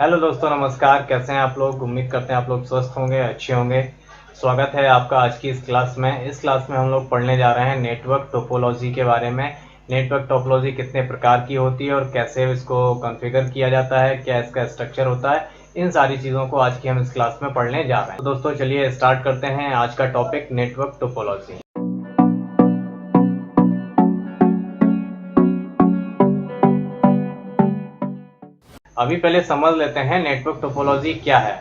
Hello दोस्तों, नमस्कार। कैसे हैं आप लोग? उम्मीद करते हैं आप लोग स्वस्थ होंगे, अच्छे होंगे। स्वागत है आपका आज की इस क्लास में। इस क्लास में हम लोग पढ़ने जा रहे हैं नेटवर्क टोपोलॉजी के बारे में। नेटवर्क टोपोलॉजी कितने प्रकार की होती है और कैसे इसको कॉन्फ़िगर किया जाता है, क्या इसका स्ट्रक्चर होता है, इन सारी चीज़ों को आज की हम इस क्लास में पढ़ने जा रहे हैं। तो दोस्तों चलिए स्टार्ट करते हैं आज का टॉपिक, नेटवर्क टोपोलॉजी। अभी पहले समझ लेते हैं नेटवर्क टोपोलॉजी क्या है।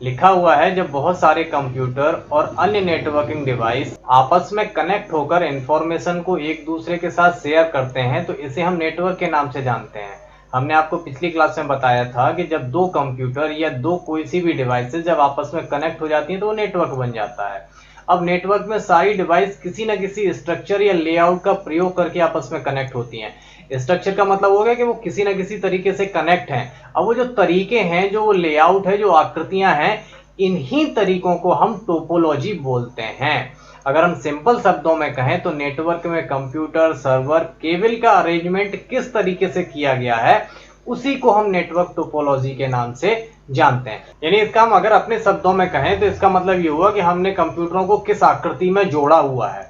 लिखा हुआ है, जब बहुत सारे कंप्यूटर और अन्य नेटवर्किंग डिवाइस आपस में कनेक्ट होकर इंफॉर्मेशन को एक दूसरे के साथ शेयर करते हैं तो इसे हम नेटवर्क के नाम से जानते हैं। हमने आपको पिछली क्लास में बताया था कि जब दो कंप्यूटर या दो कोई सी भी डिवाइसेस जब आपस में कनेक्ट हो जाती हैं तो वो नेटवर्क बन जाता है। अब नेटवर्क में सारी डिवाइस किसी न किसी स्ट्रक्चर या लेआउट का प्रयोग करके आपस में कनेक्ट होती हैं। स्ट्रक्चर का मतलब हो गया कि वो किसी न किसी तरीके से कनेक्ट हैं। अब वो जो तरीके हैं, जो लेआउट है, जो आकृतियां हैं, इन्हीं तरीकों को हम टोपोलॉजी बोलते हैं। अगर हम सिंपल शब्दों में कहें तो नेटवर्क में कंप्यूटर, सर्वर, केबल का अरेंजमेंट किस तरीके से किया गया है उसी को हम नेटवर्क टोपोलॉजी के नाम से जानते हैं। यानी इसका हम अगर अपने शब्दों में कहें तो इसका मतलब ये हुआ कि हमने कंप्यूटरों को किस आकृति में जोड़ा हुआ है,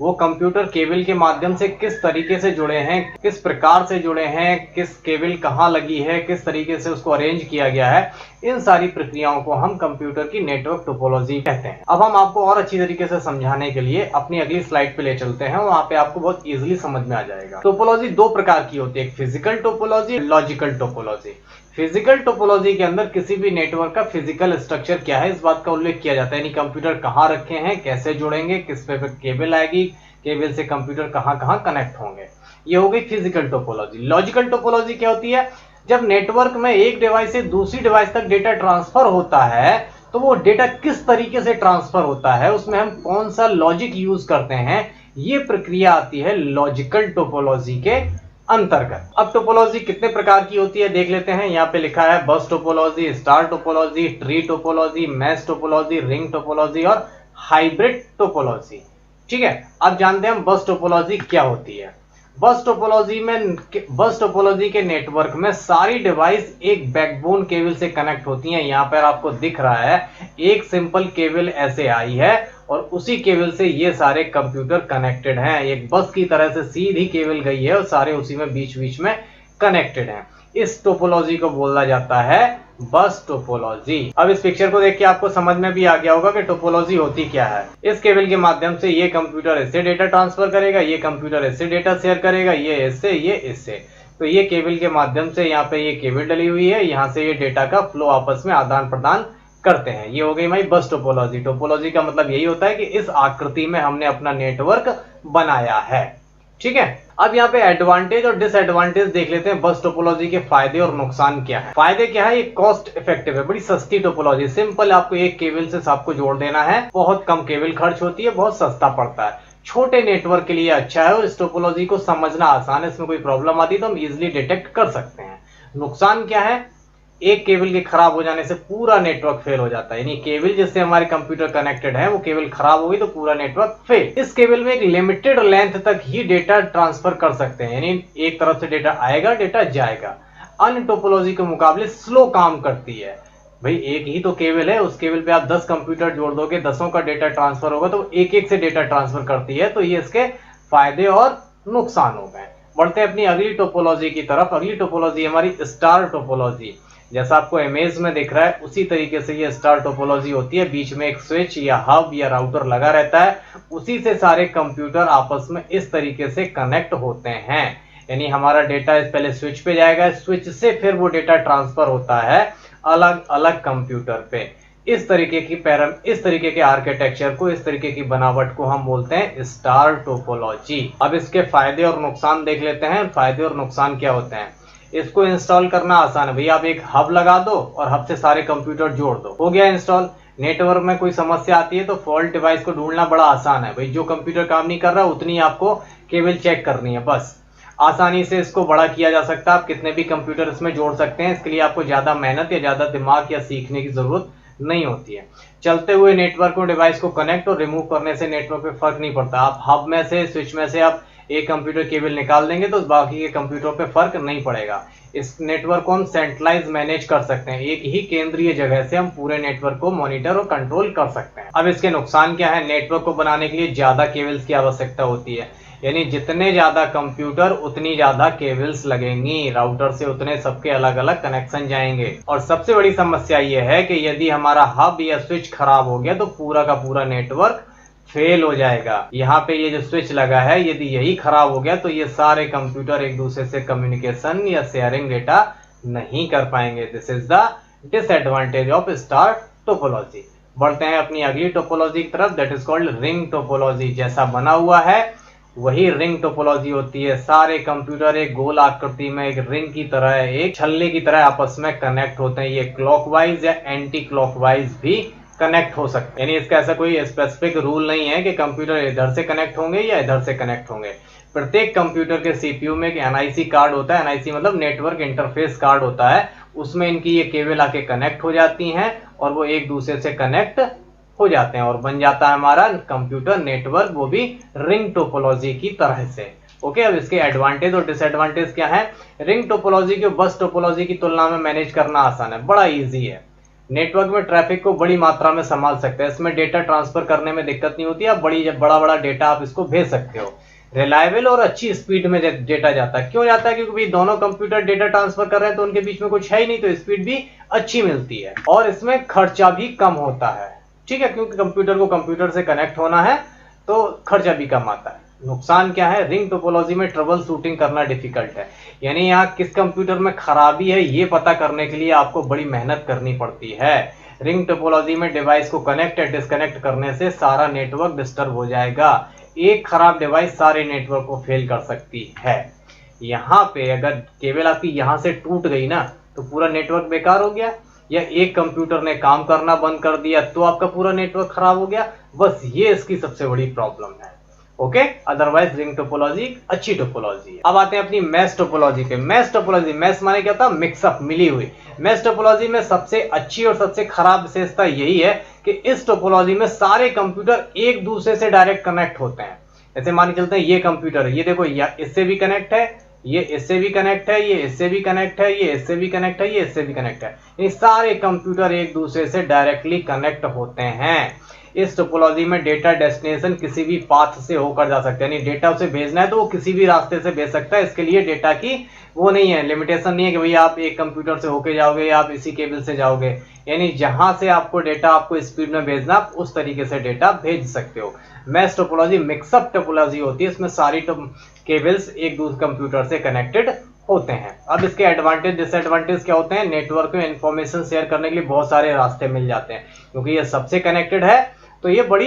वो कंप्यूटर केबल के माध्यम से किस तरीके से जुड़े हैं, किस प्रकार से जुड़े हैं, किस केबल कहाँ लगी है, किस तरीके से उसको अरेंज किया गया है, इन सारी प्रक्रियाओं को हम कंप्यूटर की नेटवर्क टोपोलॉजी कहते हैं। अब हम आपको और अच्छी तरीके से समझाने के लिए अपनी अगली स्लाइड पे ले चलते हैं, वहां पे आपको बहुत इजीली समझ में आ जाएगा। टोपोलॉजी दो प्रकार की होती है, एक physical topology, logical topology. Physical topology के अंदर किसी भी नेटवर्क का फिजिकल स्ट्रक्चर क्या है इस बात का उल्लेख किया जाता है, यानी कंप्यूटर कहाँ रखे हैं, कैसे जुड़ेंगे, किस पे केबल आएगी, केबल से कंप्यूटर कहाँ कहाँ कनेक्ट होंगे। ये हो गई फिजिकल टोपोलॉजी। लॉजिकल टोपोलॉजी क्या होती है? जब नेटवर्क में एक डिवाइस से दूसरी डिवाइस तक डेटा ट्रांसफर होता है तो वो डेटा किस तरीके से ट्रांसफर होता है, उसमें हम कौन सा लॉजिक यूज करते हैं, ये प्रक्रिया आती है लॉजिकल टोपोलॉजी के अंतर्गत। अब टोपोलॉजी कितने प्रकार की होती है देख लेते हैं। यहाँ पे लिखा है बस topology, star topology, tree topology, mesh topology, ring topology और हाइब्रिड टोपोलॉजी। ठीक है, अब जानते हैं हम बस टोपोलॉजी क्या होती है। बस टोपोलॉजी के नेटवर्क में सारी डिवाइस एक बैकबोन केबल से कनेक्ट होती हैं। यहाँ पर आपको दिख रहा है एक सिंपल केबल ऐसे आई है और उसी केबल से ये सारे कंप्यूटर कनेक्टेड हैं। एक बस की तरह से सीधी केबल गई है और सारे उसी में बीच बीच में कनेक्टेड हैं। इस टोपोलॉजी को बोला जाता है बस टोपोलॉजी। अब इस पिक्चर को देख के आपको समझ में भी आ गया होगा कि टोपोलॉजी होती क्या है। इस केबल के माध्यम से ये कंप्यूटर इससे डेटा ट्रांसफर करेगा, ये कंप्यूटर इससे डेटा शेयर करेगा, ये इससे, ये इससे। तो ये केबल के माध्यम से यहाँ पे ये केबल डली हुई है, यहाँ से ये डेटा का फ्लो आपस में आदान प्रदान करते हैं। ये हो गई हमारी बस टोपोलॉजी। टोपोलॉजी का मतलब यही होता है कि इस आकृति में हमने अपना नेटवर्क बनाया है। ठीक है, अब यहाँ पे एडवांटेज और डिसएडवांटेज देख लेते हैं। बस टोपोलॉजी के फायदे और नुकसान क्या है। फायदे क्या है? ये कॉस्ट इफेक्टिव है, बड़ी सस्ती टोपोलॉजी। सिंपल, आपको एक केबल से सबको जोड़ देना है, बहुत कम केबल खर्च होती है, बहुत सस्ता पड़ता है, छोटे नेटवर्क के लिए अच्छा है और इस टोपोलॉजी को समझना आसान है। इसमें कोई प्रॉब्लम आती है तो हम इजिली डिटेक्ट कर सकते हैं। नुकसान क्या है? एक केबल के खराब हो जाने से पूरा नेटवर्क फेल हो जाता है, यानी केबल जिससे हमारे कंप्यूटर कनेक्टेड है वो केबल खराब हो गई तो पूरा नेटवर्क फेल। इस केबल में एक लिमिटेड लेंथ तक ही डेटा ट्रांसफर कर सकते हैं, यानी एक तरफ से डेटा आएगा, डेटा जाएगा। अन्य टोपोलॉजी के मुकाबले स्लो काम करती है। भाई एक ही तो केबल है, उस केबल पे आप 10 कंप्यूटर जोड़ दोगे, 10 का डेटा ट्रांसफर होगा तो एक एक से डेटा ट्रांसफर करती है। तो ये इसके फायदे और नुकसान हो गए। बढ़ते हैं अपनी अगली टोपोलॉजी की तरफ। अगली टोपोलॉजी हमारी स्टार टोपोलॉजी। जैसा आपको इमेज में दिख रहा है उसी तरीके से ये स्टार टोपोलॉजी होती है। बीच में एक स्विच या हब या राउटर लगा रहता है, उसी से सारे कंप्यूटर आपस में इस तरीके से कनेक्ट होते हैं। यानी हमारा डेटा पहले स्विच पे जाएगा, स्विच से फिर वो डेटा ट्रांसफर होता है अलग अलग कंप्यूटर पे। इस तरीके के आर्किटेक्चर को, इस तरीके की बनावट को हम बोलते हैं स्टार टोपोलॉजी। अब इसके फायदे और नुकसान देख लेते हैं। फायदे और नुकसान क्या होते हैं? इसको इंस्टॉल करना आसान है। भैया आप एक हब लगा दो और हब से सारे कंप्यूटर जोड़ दो, हो गया इंस्टॉल। नेटवर्क में कोई समस्या आती है तो फॉल्ट डिवाइस को ढूंढना बड़ा आसान है। भाई जो कंप्यूटर काम नहीं कर रहा उतनी आपको केबल चेक करनी है, बस। आसानी से इसको बड़ा किया जा सकता है, आप कितने भी कंप्यूटर इसमें जोड़ सकते हैं। इसके लिए आपको ज्यादा मेहनत या ज्यादा दिमाग या सीखने की जरूरत नहीं होती है। चलते हुए नेटवर्क को, डिवाइस को कनेक्ट और रिमूव करने से नेटवर्क पे फर्क नहीं पड़ता। आप हब में से, स्विच में से आप एक कंप्यूटर केबल निकाल देंगे तो बाकी के कंप्यूटर पे फर्क नहीं पड़ेगा। इस नेटवर्क को हम सेंट्रलाइज मैनेज कर सकते हैं, एक ही केंद्रीय जगह से हम पूरे नेटवर्क को मॉनिटर और कंट्रोल कर सकते हैं। अब इसके नुकसान क्या है? नेटवर्क को बनाने के लिए ज्यादा केबल्स की आवश्यकता होती है, यानी जितने ज्यादा कंप्यूटर उतनी ज्यादा केबल्स लगेंगी, राउटर से उतने सबके अलग अलग कनेक्शन जाएंगे। और सबसे बड़ी समस्या यह है कि यदि हमारा हब या स्विच खराब हो गया तो पूरा का पूरा नेटवर्क फेल हो जाएगा। यहाँ पे ये जो स्विच लगा है, यदि यही खराब हो गया तो ये सारे कंप्यूटर एक दूसरे से कम्युनिकेशन या शेयरिंग डेटा नहीं कर पाएंगे। This is the disadvantage of star topology. बढ़ते हैं अपनी अगली टोपोलॉजी की तरफ, that is called ring topology. जैसा बना हुआ है वही रिंग टोपोलॉजी होती है। सारे कंप्यूटर एक गोल आकृति में एक रिंग की तरह, एक छल्ले की तरह आपस में कनेक्ट होते हैं। ये क्लॉकवाइज या एंटी क्लॉकवाइज भी कनेक्ट हो सकते हैं, यानी इसका ऐसा कोई स्पेसिफिक रूल नहीं है कि कंप्यूटर इधर से कनेक्ट होंगे या इधर से कनेक्ट होंगे। प्रत्येक कंप्यूटर के सीपीयू में एक एनआईसी कार्ड होता है, एनआईसी मतलब नेटवर्क इंटरफेस कार्ड होता है, उसमें इनकी ये केबल आके कनेक्ट हो जाती हैं और वो एक दूसरे से कनेक्ट हो जाते हैं और बन जाता है हमारा कंप्यूटर नेटवर्क, वो भी रिंग टोपोलॉजी की तरह से। ओके, अब इसके एडवांटेज और डिसएडवांटेज क्या है? रिंग टोपोलॉजी को बस टोपोलॉजी की तुलना में मैनेज करना आसान है, बड़ा इजी है। नेटवर्क में ट्रैफिक को बड़ी मात्रा में संभाल सकते हैं, इसमें डेटा ट्रांसफर करने में दिक्कत नहीं होती, आप बड़ा डेटा आप इसको भेज सकते हो। रिलायबल और अच्छी स्पीड में डेटा जाता है। क्यों जाता है? क्योंकि भाई दोनों कंप्यूटर डेटा ट्रांसफर कर रहे हैं तो उनके बीच में कुछ है ही नहीं, तो स्पीड भी अच्छी मिलती है और इसमें खर्चा भी कम होता है। ठीक है, क्योंकि कंप्यूटर को कंप्यूटर से कनेक्ट होना है तो खर्चा भी कम आता है। नुकसान क्या है? रिंग टोपोलॉजी में ट्रबल शूटिंग करना डिफिकल्ट है, यानी यहाँ किस कंप्यूटर में खराबी है ये पता करने के लिए आपको बड़ी मेहनत करनी पड़ती है। रिंग टोपोलॉजी में डिवाइस को कनेक्ट या डिस्कनेक्ट करने से सारा नेटवर्क डिस्टर्ब हो जाएगा। एक खराब डिवाइस सारे नेटवर्क को फेल कर सकती है। यहाँ पे अगर केबल आपकी यहाँ से टूट गई ना तो पूरा नेटवर्क बेकार हो गया, या एक कंप्यूटर ने काम करना बंद कर दिया तो आपका पूरा नेटवर्क खराब हो गया। बस ये इसकी सबसे बड़ी प्रॉब्लम है। ओके, अदरवाइज रिंग टोपोलॉजी अच्छी टोपोलॉजी है। अब आते हैं अपनी मैश टोपोलॉजी पे। मैश टोपोलॉजी, मैश माने क्या था? मिक्सअप, मिली हुई। मैश टोपोलॉजी में सबसे अच्छी और सबसे खराब विशेषता यही है कि इस टोपोलॉजी में सारे कंप्यूटर एक दूसरे से डायरेक्ट कनेक्ट होते हैं। जैसे मान के चलते हैं ये कंप्यूटर, ये देखो इससे भी कनेक्ट है, ये इससे भी कनेक्ट है, ये इससे भी कनेक्ट है, ये इससे भी कनेक्ट है, ये इससे भी कनेक्ट है। ये सारे कंप्यूटर एक दूसरे से डायरेक्टली कनेक्ट होते हैं। इस टोपोलॉजी में डेटा डेस्टिनेशन किसी भी पाथ से होकर जा सकता है, यानी डेटा उसे भेजना है तो वो किसी भी रास्ते से भेज सकता है। इसके लिए डेटा की वो नहीं है, लिमिटेशन नहीं है कि भैया आप एक कंप्यूटर से होके जाओगे या आप इसी केबल से जाओगे, यानी जहां से आपको डेटा आपको स्पीड में भेजना आप उस तरीके से डेटा भेज सकते हो। मैश टोपोलॉजी मिक्सअप टोपोलॉजी होती है, इसमें सारी केबल्स एक दूसरे कंप्यूटर से कनेक्टेड होते हैं। अब इसके एडवांटेज डिसएडवांटेज क्या होते हैं? नेटवर्क में इंफॉर्मेशन शेयर करने के लिए बहुत सारे रास्ते मिल जाते हैं, क्योंकि ये सबसे कनेक्टेड है तो ये बड़ी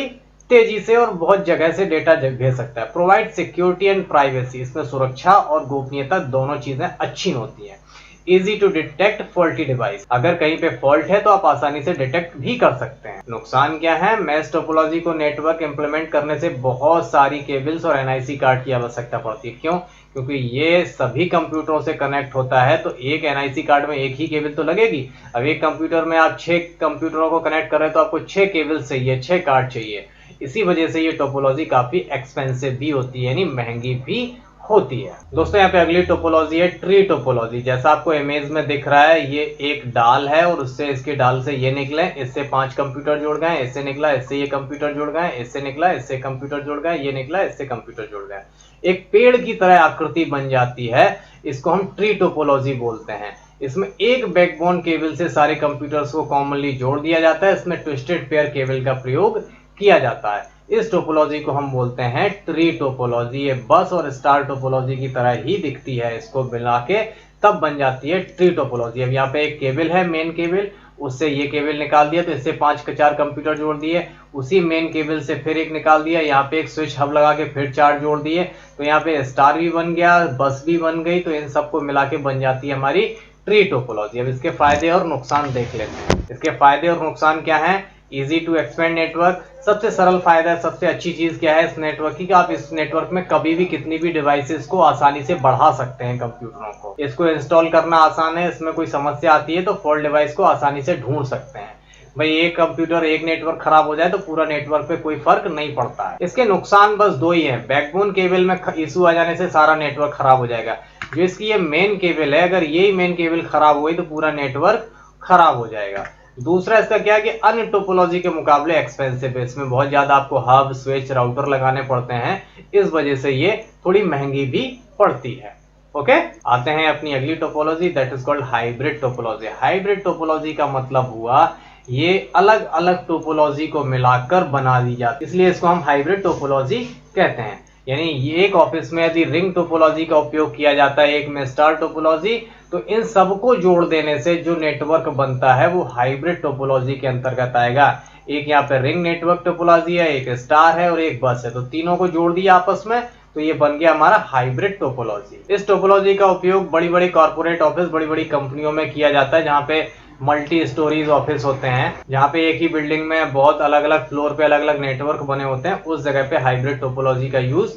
तेजी से और बहुत जगह से डेटा भेज सकता है। प्रोवाइड सिक्योरिटी एंड प्राइवेसी, इसमें सुरक्षा और गोपनीयता दोनों चीजें अच्छी होती हैं। Easy to detect faulty device, अगर कहीं पे फॉल्ट है तो आप आसानी से डिटेक्ट भी कर सकते हैं। नुकसान क्या है? मैश टोपोलॉजी को नेटवर्क इंप्लीमेंट करने से बहुत सारी केबल्स और एनआईसी कार्ड की आवश्यकता पड़ती है। क्यों? क्योंकि ये सभी कंप्यूटरों से कनेक्ट होता है तो एक एनआईसी कार्ड में एक ही केबल तो लगेगी। अब एक कंप्यूटर में आप 6 कंप्यूटरों को कनेक्ट कर रहे हैं तो आपको 6 केबल चाहिए, 6 कार्ड चाहिए। इसी वजह से ये टोपोलॉजी काफी एक्सपेंसिव भी होती है, यानी महंगी भी होती है। दोस्तों यहाँ पे अगली टोपोलॉजी है ट्री टोपोलॉजी। जैसा आपको इमेज में दिख रहा है, ये एक डाल है और उससे इसके डाल से ये निकले, इससे 5 कंप्यूटर जुड़ गए, इससे निकला, इससे ये कंप्यूटर जुड़ गए, इससे निकला, इससे कंप्यूटर जुड़ गए, ये निकला, इससे कंप्यूटर जुड़ गए, एक पेड़ की तरह आकृति बन जाती है। इसको हम ट्री टोपोलॉजी बोलते हैं। इसमें एक बैकबोन केबल से सारे कंप्यूटर्स को कॉमनली जोड़ दिया जाता है। इसमें ट्विस्टेड पेयर केबल का प्रयोग किया जाता है। इस टोपोलॉजी को हम बोलते हैं ट्री टोपोलॉजी। ये बस और स्टार टोपोलॉजी की तरह ही दिखती है, इसको मिला के तब बन जाती है ट्री टोपोलॉजी। अब यहाँ पे एक केबल है, मेन केबल, उससे ये केबल निकाल दिया तो इससे 5-4 कंप्यूटर जोड़ दिए, उसी मेन केबल से फिर एक निकाल दिया, यहाँ पे एक स्विच हब लगा के फिर 4 जोड़ दिए, तो यहाँ पे स्टार भी बन गया, बस भी बन गई, तो इन सबको मिला के बन जाती है हमारी ट्री टोपोलॉजी। अब इसके फायदे और नुकसान देख लेते हैं। इसके फायदे और नुकसान क्या है? इजी टू एक्सपेंड नेटवर्क, सबसे सरल फायदा, सबसे अच्छी चीज क्या है इस नेटवर्क की कि आप इस नेटवर्क में कभी भी कितनी भी डिवाइसेस को आसानी से बढ़ा सकते हैं कंप्यूटरों को। इसको इंस्टॉल करना आसान है, इसमें कोई समस्या आती है तो फॉल्ट डिवाइस को आसानी से ढूंढ सकते हैं। भाई एक कंप्यूटर एक नेटवर्क खराब हो जाए तो पूरा नेटवर्क पे कोई फर्क नहीं पड़ता है। इसके नुकसान बस दो ही है, बैकबोन केबल में इशू आ जाने से सारा नेटवर्क खराब हो जाएगा। जो इसकी ये मेन केबल है, अगर यही मेन केबल खराब हुई तो पूरा नेटवर्क खराब हो जाएगा। दूसरा इसका क्या है कि अन्य टोपोलॉजी के मुकाबले एक्सपेंसिव है, इसमें बहुत ज्यादा आपको हब स्विच राउटर लगाने पड़ते हैं, इस वजह से ये थोड़ी महंगी भी पड़ती है। ओके, आते हैं अपनी अगली topology, that is called hybrid topology. Hybrid topology का मतलब हुआ ये अलग अलग टोपोलॉजी को मिलाकर बना दी जाती है, इसलिए इसको हम हाइब्रिड टोपोलॉजी कहते हैं। यानी ये एक ऑफिस में यदि रिंग टोपोलॉजी का उपयोग किया जाता है, एक में स्टार टोपोलॉजी, तो इन सबको जोड़ देने से जो नेटवर्क बनता है वो हाइब्रिड टोपोलॉजी के अंतर्गत आएगा। एक यहाँ पे रिंग नेटवर्क टोपोलॉजी है, एक स्टार है और एक बस है, तो तीनों को जोड़ दिया आपस में, तो ये बन गया हमारा हाइब्रिड टोपोलॉजी। इस टोपोलॉजी का उपयोग बड़ी बड़ी कॉर्पोरेट ऑफिस, बड़ी बड़ी कंपनियों में किया जाता है, जहाँ पे मल्टी स्टोरीज ऑफिस होते हैं, जहाँ पे एक ही बिल्डिंग में बहुत अलग अलग फ्लोर पे अलग अलग नेटवर्क बने होते हैं, उस जगह पे हाइब्रिड टोपोलॉजी का यूज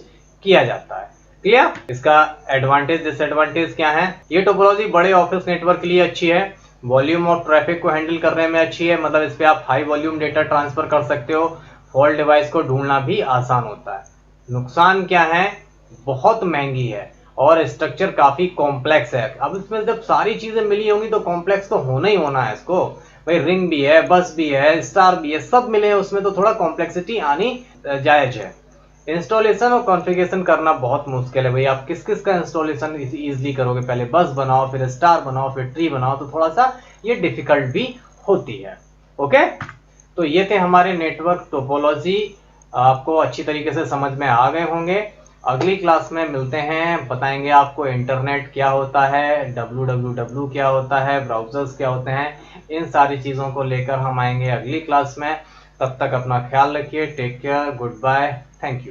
किया जाता है। क्लियर? इसका एडवांटेज डिसएडवांटेज क्या है? ये टोपोलॉजी बड़े ऑफिस नेटवर्क के लिए अच्छी है, वॉल्यूम ऑफ ट्रैफिक को हैंडल करने में अच्छी है, मतलब इस पे आप हाई वॉल्यूम डेटा ट्रांसफर कर सकते हो, फॉल्ट डिवाइस को ढूंढना भी आसान होता है। नुकसान क्या है? बहुत महंगी है और स्ट्रक्चर काफी कॉम्प्लेक्स है। अब इसमें जब सारी चीजें मिली होंगी तो कॉम्प्लेक्स तो होना ही होना है इसको, भाई रिंग भी है, बस भी है, स्टार भी है, सब मिले हैं उसमें, तो थोड़ा कॉम्प्लेक्सिटी आनी जायज है। इंस्टॉलेशन और कॉन्फ़िगरेशन करना बहुत मुश्किल है भाई, आप किस किस का इंस्टॉलेशन इजीली करोगे? पहले बस बनाओ, फिर स्टार बनाओ, फिर ट्री बनाओ, तो थोड़ा सा ये डिफिकल्ट भी होती है। ओके, तो ये थे हमारे नेटवर्क टोपोलॉजी, आपको अच्छी तरीके से समझ में आ गए होंगे। अगली क्लास में मिलते हैं, बताएंगे आपको इंटरनेट क्या होता है, www क्या होता है, ब्राउजर्स क्या होते हैं, इन सारी चीज़ों को लेकर हम आएंगे अगली क्लास में। तब तक अपना ख्याल रखिए, take care, goodbye, thank you.